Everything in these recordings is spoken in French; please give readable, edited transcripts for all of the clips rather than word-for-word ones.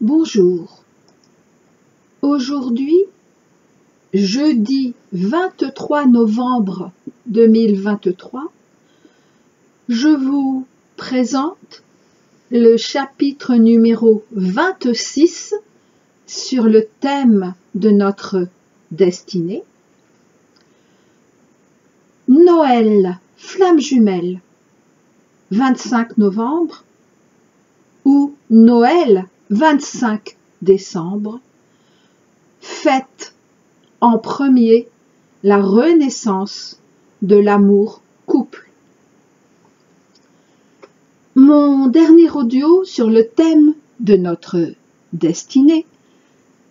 Bonjour. Aujourd'hui, jeudi 23 novembre 2023, je vous présente le chapitre numéro 26 sur le thème de notre destinée. Noël, flamme jumelle, 25 novembre ou Noël 25 décembre, fête en premier la renaissance de l'amour couple. Mon dernier audio sur le thème de notre destinée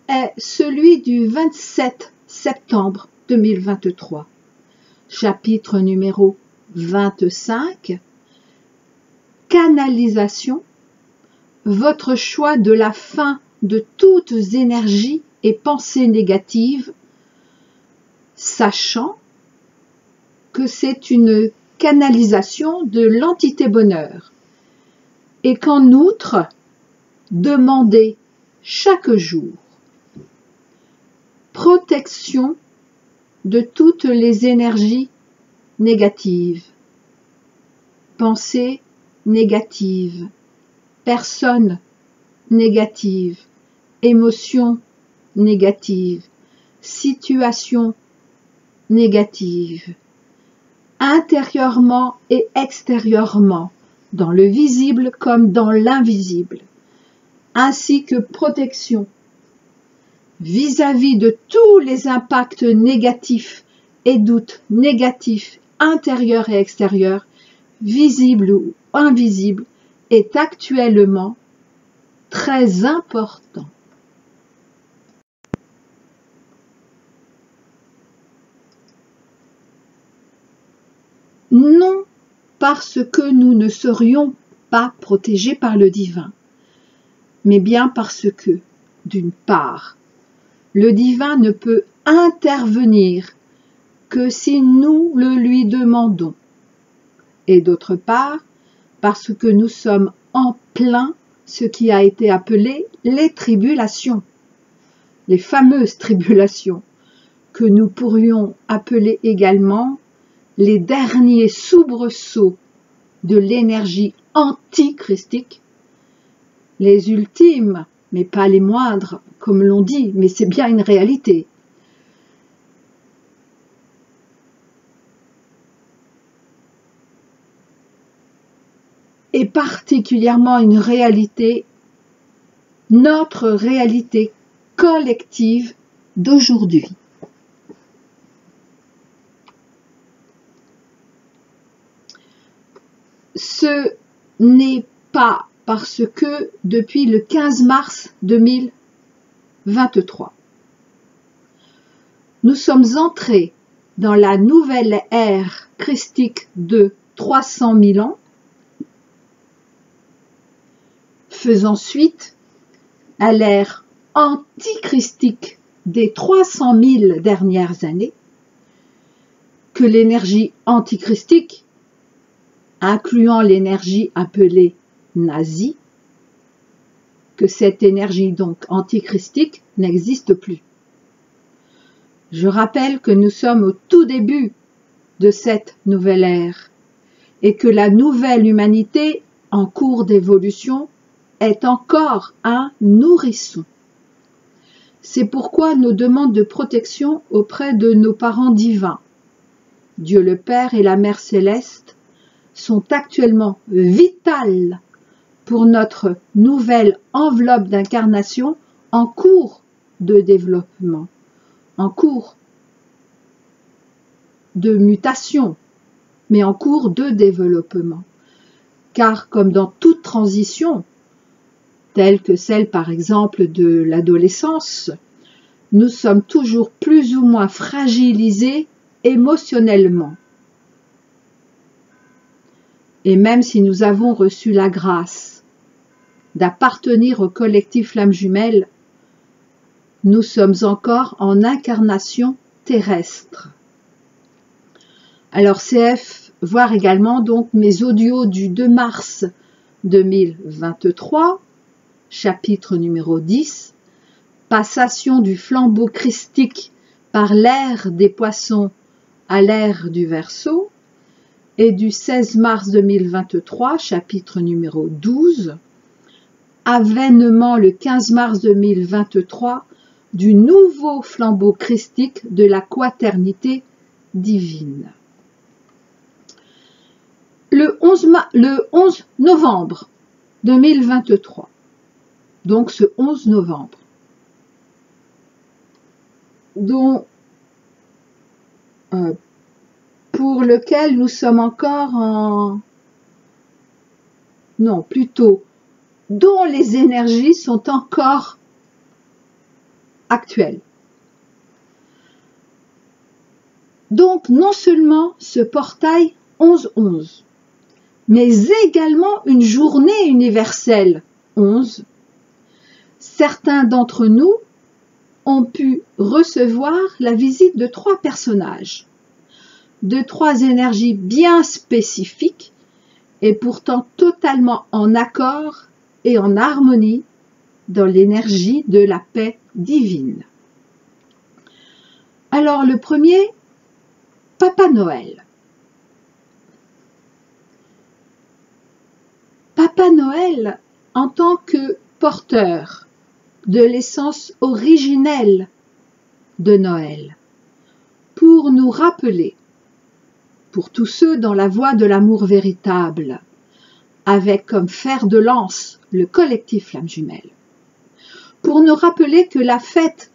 est celui du 27 septembre 2023, chapitre numéro 25, canalisation, votre choix de la fin de toutes énergies et pensées négatives, sachant que c'est une canalisation de l'entité bonheur et qu'en outre, demandez chaque jour protection de toutes les énergies négatives, pensées négatives, personnes négatives, émotions négatives, situations négatives, intérieurement et extérieurement, dans le visible comme dans l'invisible, ainsi que protection vis-à-vis de tous les impacts négatifs et doutes négatifs intérieurs et extérieurs, visibles ou invisibles, est actuellement très important. Non parce que nous ne serions pas protégés par le divin, mais bien parce que, d'une part, le divin ne peut intervenir que si nous le lui demandons, et d'autre part, parce que nous sommes en plein ce qui a été appelé les tribulations, les fameuses tribulations, que nous pourrions appeler également les derniers soubresauts de l'énergie antichristique, les ultimes, mais pas les moindres, comme l'on dit, mais c'est bien une réalité. Et particulièrement une réalité, notre réalité collective d'aujourd'hui. Ce n'est pas parce que depuis le 15 mars 2023, nous sommes entrés dans la nouvelle ère christique de 300 000 ans, faisant suite à l'ère antichristique des 300 000 dernières années, que l'énergie antichristique, incluant l'énergie appelée nazie, que cette énergie donc antichristique n'existe plus. Je rappelle que nous sommes au tout début de cette nouvelle ère et que la nouvelle humanité en cours d'évolution est encore un nourrisson. C'est pourquoi nos demandes de protection auprès de nos parents divins, Dieu le Père et la Mère Céleste, sont actuellement vitales pour notre nouvelle enveloppe d'incarnation en cours de développement, en cours de mutation, mais en cours de développement. Car comme dans toute transition, telle que celle par exemple de l'adolescence, nous sommes toujours plus ou moins fragilisés émotionnellement. Et même si nous avons reçu la grâce d'appartenir au collectif Flamme Jumelle, nous sommes encore en incarnation terrestre. Alors CF, voir également donc mes audios du 2 mars 2023 chapitre numéro 10, passation du flambeau christique par l'ère des poissons à l'ère du Verseau, et du 16 mars 2023, chapitre numéro 12, avènement le 15 mars 2023 du nouveau flambeau christique de la quaternité divine. Le 11 novembre 2023, donc ce 11 novembre, dont pour lequel nous sommes encore non, plutôt, dont les énergies sont encore actuelles. Donc, non seulement ce portail 11-11, mais également une journée universelle 11. Certains d'entre nous ont pu recevoir la visite de 3 personnages, de 3 énergies bien spécifiques et pourtant totalement en accord et en harmonie dans l'énergie de la paix divine. Alors le premier, Papa Noël. Papa Noël, en tant que porteur de l'essence originelle de Noël, pour nous rappeler, pour tous ceux dans la voie de l'amour véritable, avec comme fer de lance le collectif Flamme Jumelle, pour nous rappeler que la fête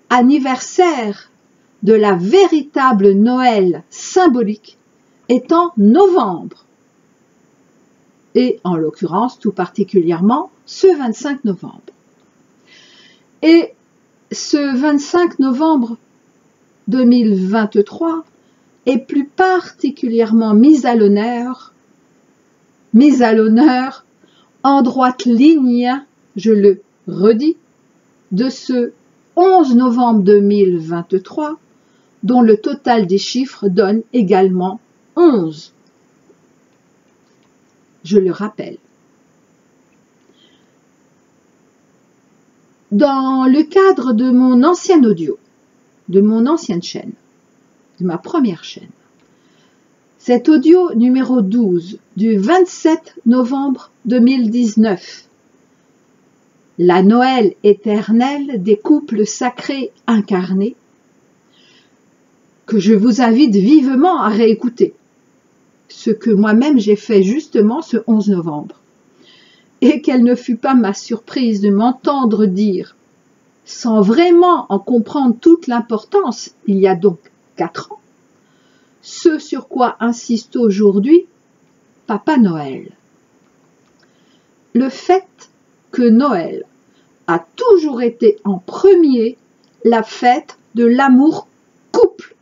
anniversaire de la véritable Noël symbolique est en novembre, et en l'occurrence tout particulièrement ce 25 novembre. Et ce 25 novembre 2023 est plus particulièrement mise à l'honneur en droite ligne, je le redis, de ce 11 novembre 2023, dont le total des chiffres donne également 11. Je le rappelle. Dans le cadre de mon ancien audio, de mon ancienne chaîne, de ma première chaîne, cet audio numéro 12 du 27 novembre 2019, la Noël éternelle des couples sacrés incarnés, que je vous invite vivement à réécouter, ce que moi-même j'ai fait justement ce 11 novembre. Et quelle ne fut pas ma surprise de m'entendre dire, sans vraiment en comprendre toute l'importance, il y a donc 4 ans, ce sur quoi insiste aujourd'hui Papa Noël. Le fait que Noël a toujours été en premier la fête de l'amour couple,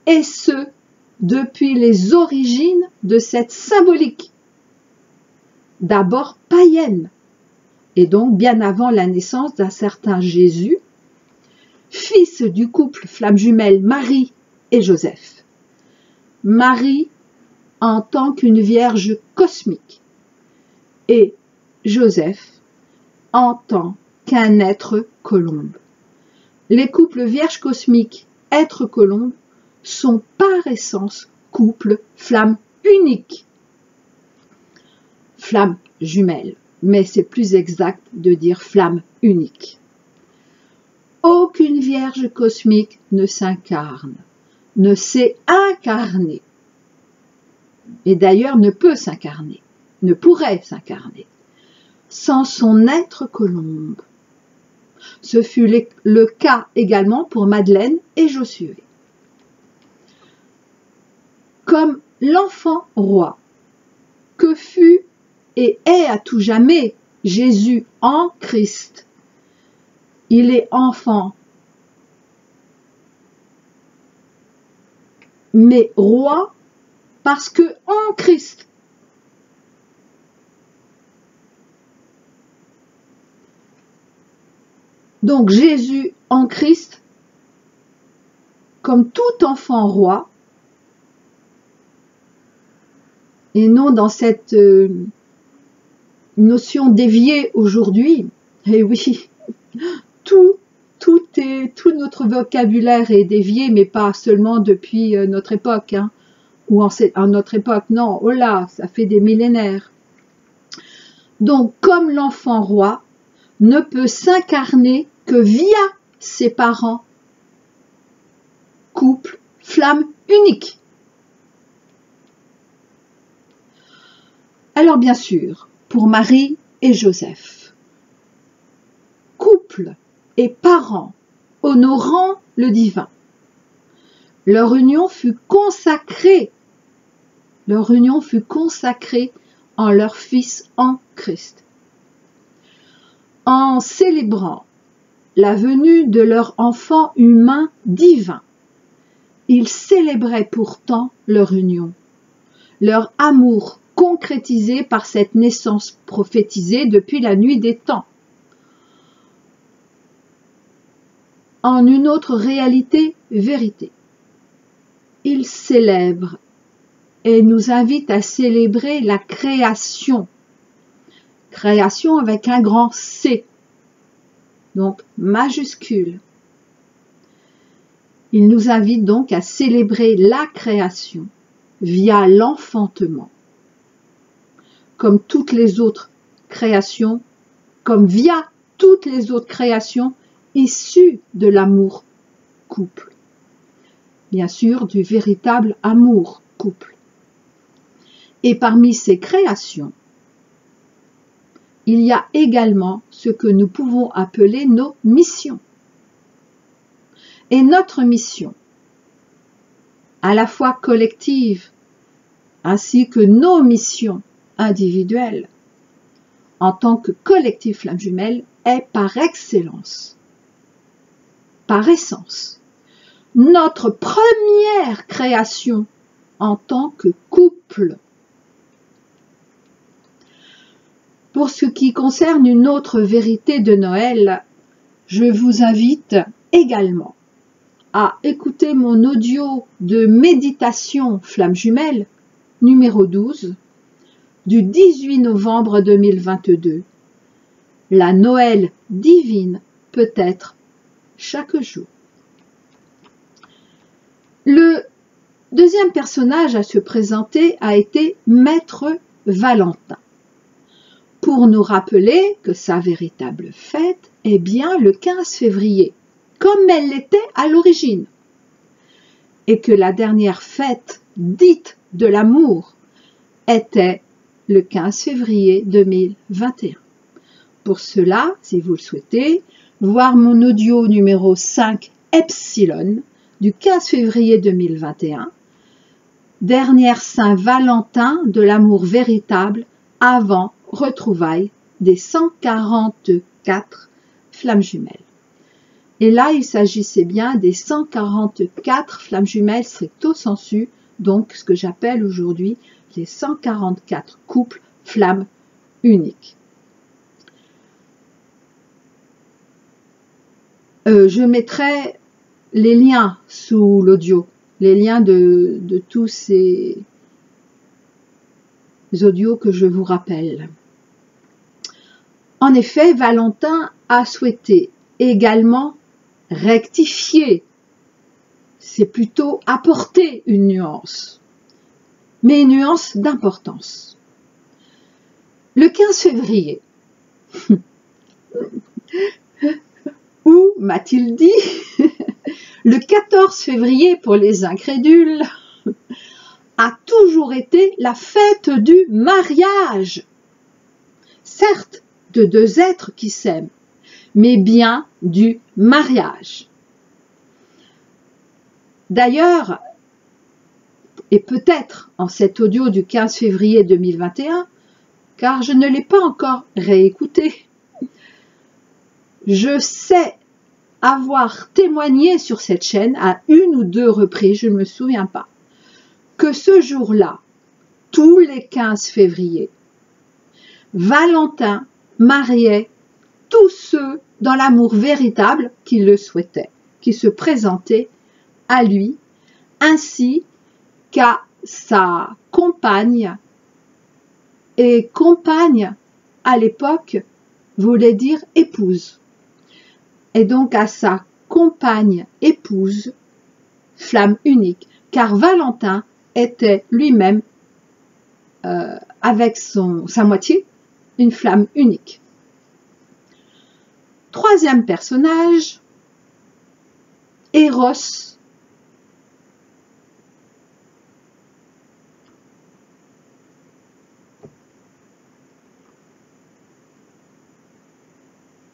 et ce, depuis les origines de cette symbolique. D'abord païenne, et donc bien avant la naissance d'un certain Jésus, fils du couple Flamme Jumelle Marie et Joseph. Marie en tant qu'une vierge cosmique, et Joseph en tant qu'un être colombe. Les couples vierges cosmiques, êtres colombes, sont par essence couples flammes uniques. Flamme jumelle, mais c'est plus exact de dire flamme unique. Aucune vierge cosmique ne s'incarne, ne s'est incarnée, et d'ailleurs ne peut s'incarner, ne pourrait s'incarner, sans son être colombe. Ce fut le cas également pour Madeleine et Josué. Comme l'enfant roi, que fut et est à tout jamais Jésus en Christ. Il est enfant, mais roi parce que en Christ. Donc Jésus en Christ, comme tout enfant roi, et non dans cette notion déviée aujourd'hui. Et oui, tout notre vocabulaire est dévié, mais pas seulement depuis notre époque, hein, ou en notre époque, non, oh là, ça fait des millénaires. Donc, comme l'enfant roi ne peut s'incarner que via ses parents, couple, flamme unique. Alors bien sûr, pour Marie et Joseph, couple et parents honorant le divin, leur union fut consacrée en leur Fils en Christ. En célébrant la venue de leur enfant humain divin, ils célébraient pourtant leur union, leur amour concrétisé par cette naissance prophétisée depuis la nuit des temps, en une autre vérité. Ils célèbrent et nous invitent à célébrer la création avec un grand C, donc majuscule. Il nous invite donc à célébrer la création via l'enfantement, comme via toutes les autres créations issues de l'amour couple. Bien sûr, du véritable amour couple. Et parmi ces créations, il y a également ce que nous pouvons appeler nos missions. Et notre mission, à la fois collective, ainsi que nos missions individuelles, en tant que collectif flamme jumelle, est par excellence, par essence, notre première création en tant que couple. Pour ce qui concerne une autre vérité de Noël, je vous invite également à écouter mon audio de méditation flamme jumelle numéro 12 du 18 novembre 2022. La Noël divine peut être chaque jour. Le deuxième personnage à se présenter a été Maître Valentin, pour nous rappeler que sa véritable fête est bien le 15 février, comme elle l'était à l'origine, et que la dernière fête dite de l'amour était le 15 février 2021. Pour cela, si vous le souhaitez, voir mon audio numéro 5 Epsilon du 15 février 2021, dernière Saint-Valentin de l'amour véritable avant retrouvailles des 144 flammes jumelles. Et là, il s'agissait bien des 144 flammes jumelles stricto sensu, donc ce que j'appelle aujourd'hui les 144 couples flammes uniques. Je mettrai les liens sous l'audio, les liens de tous ces audios que je vous rappelle. En effet, Valentin a souhaité également rectifier, c'est plutôt apporter une nuance, mais une nuance d'importance. Le 15 février, ou m'a-t-il dit, le 14 février pour les incrédules, a toujours été la fête du mariage. Certes, de deux êtres qui s'aiment, mais bien du mariage. D'ailleurs, et peut-être en cet audio du 15 février 2021, car je ne l'ai pas encore réécouté, je sais avoir témoigné sur cette chaîne à une ou deux reprises, je ne me souviens pas, que ce jour-là, tous les 15 février, Valentin mariait tous ceux dans l'amour véritable qui le souhaitaient, qui se présentaient à lui, ainsi qu'à sa compagne et compagne à l'époque, voulait dire épouse. Et donc à sa compagne épouse, flamme unique, car Valentin était lui-même, avec sa moitié, une flamme unique. Troisième personnage, Eros.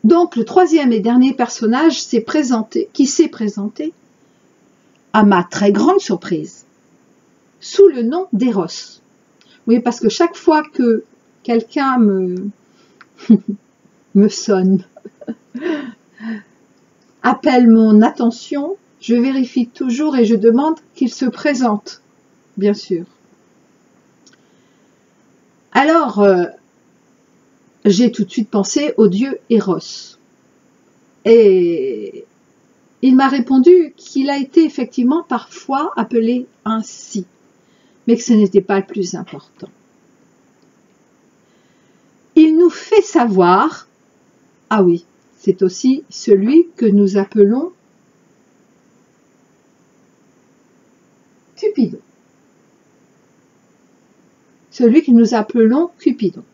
Donc le troisième et dernier personnage qui s'est présenté, à ma très grande surprise, sous le nom d'Eros. Oui, parce que chaque fois que quelqu'un me sonne, appelle mon attention, je vérifie toujours et je demande qu'il se présente, bien sûr. Alors, j'ai tout de suite pensé au dieu Eros. Et il m'a répondu qu'il a été effectivement parfois appelé ainsi, mais que ce n'était pas le plus important. Il nous fait savoir, ah oui, c'est aussi celui que nous appelons Cupidon. Celui que nous appelons Cupidon.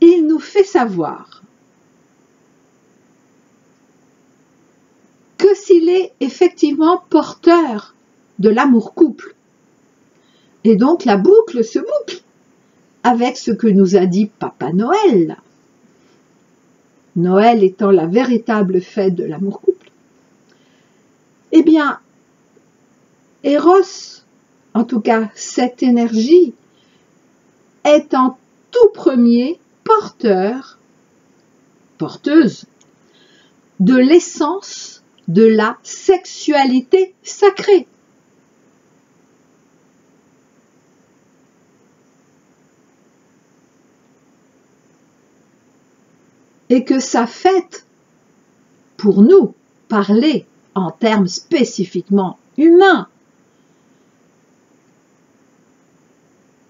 Il nous fait savoir que s'il est effectivement porteur de l'amour-couple, et donc la boucle se boucle avec ce que nous a dit Papa Noël, Noël étant la véritable fête de l'amour-couple, eh bien, Eros, en tout cas cette énergie, est en tout premier porteuse de l'essence de la sexualité sacrée. Et que sa fête, pour nous, parler en termes spécifiquement humains,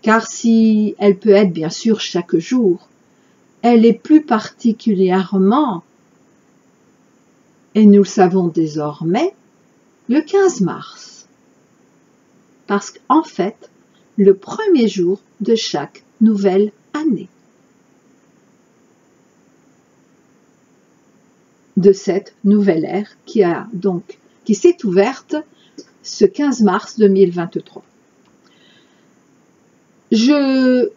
car si elle peut être bien sûr chaque jour, elle est plus particulièrement, et nous le savons désormais, le 15 mars. Parce qu'en fait, le premier jour de chaque nouvelle année. De cette nouvelle ère qui s'est ouverte ce 15 mars 2023. Je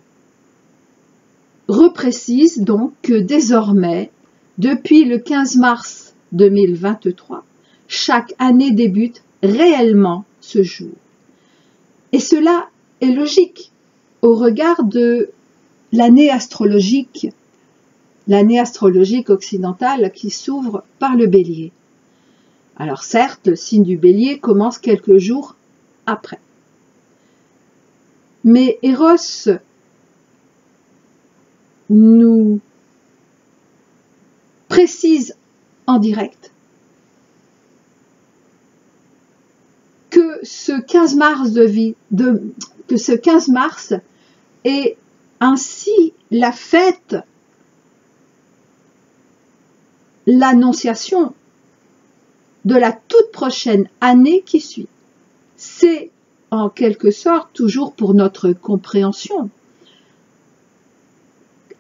reprécise donc que désormais, depuis le 15 mars 2023, chaque année débute réellement ce jour. Et cela est logique au regard de l'année astrologique occidentale qui s'ouvre par le Bélier. Alors certes, le signe du Bélier commence quelques jours après. Mais Eros nous précise en direct que ce 15 mars est ainsi la fête, l'annonciation de la toute prochaine année qui suit. C'est en quelque sorte toujours pour notre compréhension,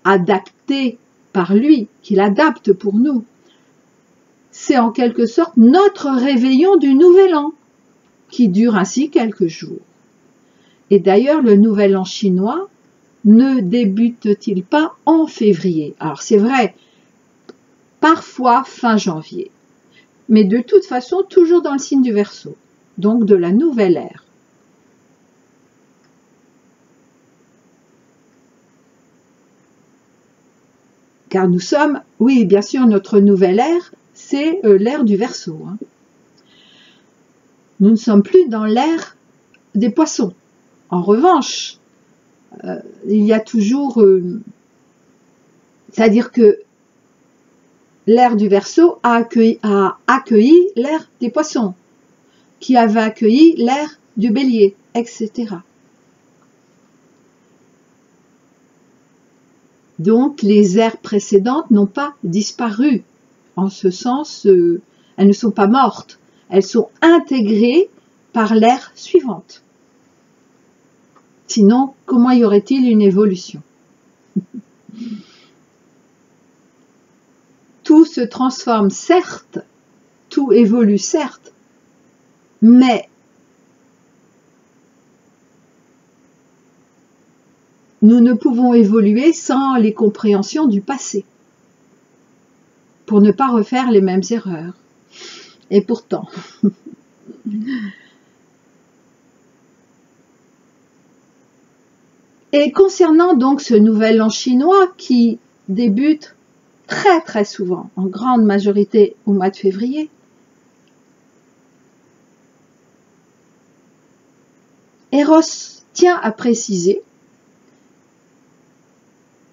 adapté par lui, qu'il adapte pour nous. C'est en quelque sorte notre réveillon du Nouvel An, qui dure ainsi quelques jours. Et d'ailleurs, le Nouvel An chinois ne débute-t-il pas en février? Alors c'est vrai, parfois fin janvier, mais de toute façon toujours dans le signe du Verseau, donc de la nouvelle ère. Car nous sommes, oui bien sûr, notre nouvelle ère, c'est l'ère du Verseau. Hein. Nous ne sommes plus dans l'ère des Poissons. En revanche, il y a toujours, c'est-à-dire que l'ère du Verseau a accueilli l'ère des Poissons, qui avait accueilli l'ère du Bélier, etc. Donc les ères précédentes n'ont pas disparu. En ce sens, elles ne sont pas mortes. Elles sont intégrées par l'ère suivante. Sinon, comment y aurait-il une évolution? Tout se transforme, certes, tout évolue, certes, mais nous ne pouvons évoluer sans les compréhensions du passé, pour ne pas refaire les mêmes erreurs. Et pourtant, et concernant donc ce nouvel an chinois qui débute très souvent, en grande majorité au mois de février, Eros tient à préciser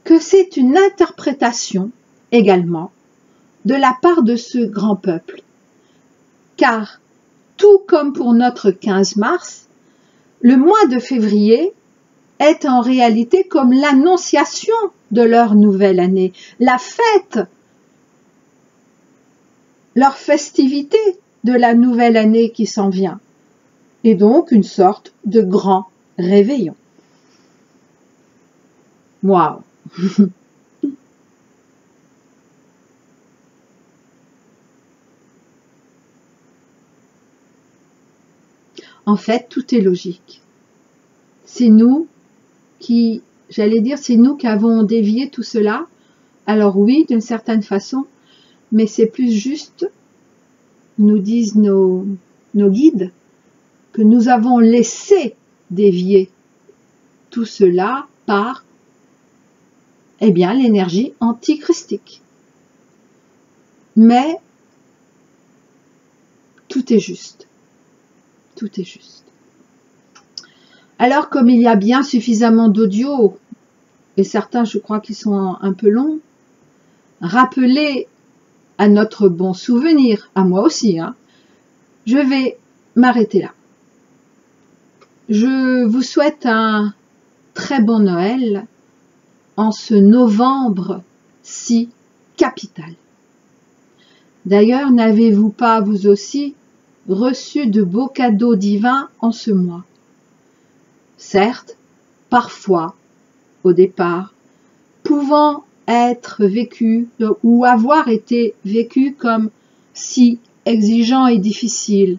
que c'est une interprétation également de la part de ce grand peuple, car tout comme pour notre 15 mars, le mois de février est en réalité comme l'annonciation de leur nouvelle année, la fête, leur festivité de la nouvelle année qui s'en vient, et donc une sorte de grand réveillon. Waouh! En fait, tout est logique. C'est nous qui, j'allais dire, c'est nous qui avons dévié tout cela. Alors oui, d'une certaine façon, mais c'est plus juste, nous disent nos guides, que nous avons laissé dévier tout cela par, eh bien, l'énergie antichristique. Mais tout est juste. Tout est juste. Alors, comme il y a bien suffisamment d'audio, et certains, je crois qu'ils sont un peu longs, rappelez à notre bon souvenir, à moi aussi, hein, je vais m'arrêter là. Je vous souhaite un très bon Noël en ce novembre si capital. D'ailleurs, n'avez-vous pas, vous aussi, reçu de beaux cadeaux divins en ce mois? Certes, parfois, au départ, pouvant être vécu ou avoir été vécu comme si exigeants et difficiles,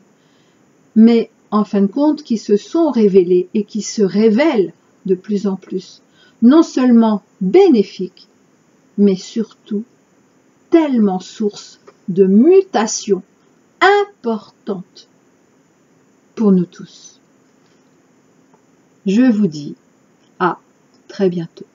mais en fin de compte qui se sont révélés et qui se révèlent de plus en plus, non seulement bénéfiques, mais surtout tellement source de mutations importantes pour nous tous. Je vous dis à très bientôt.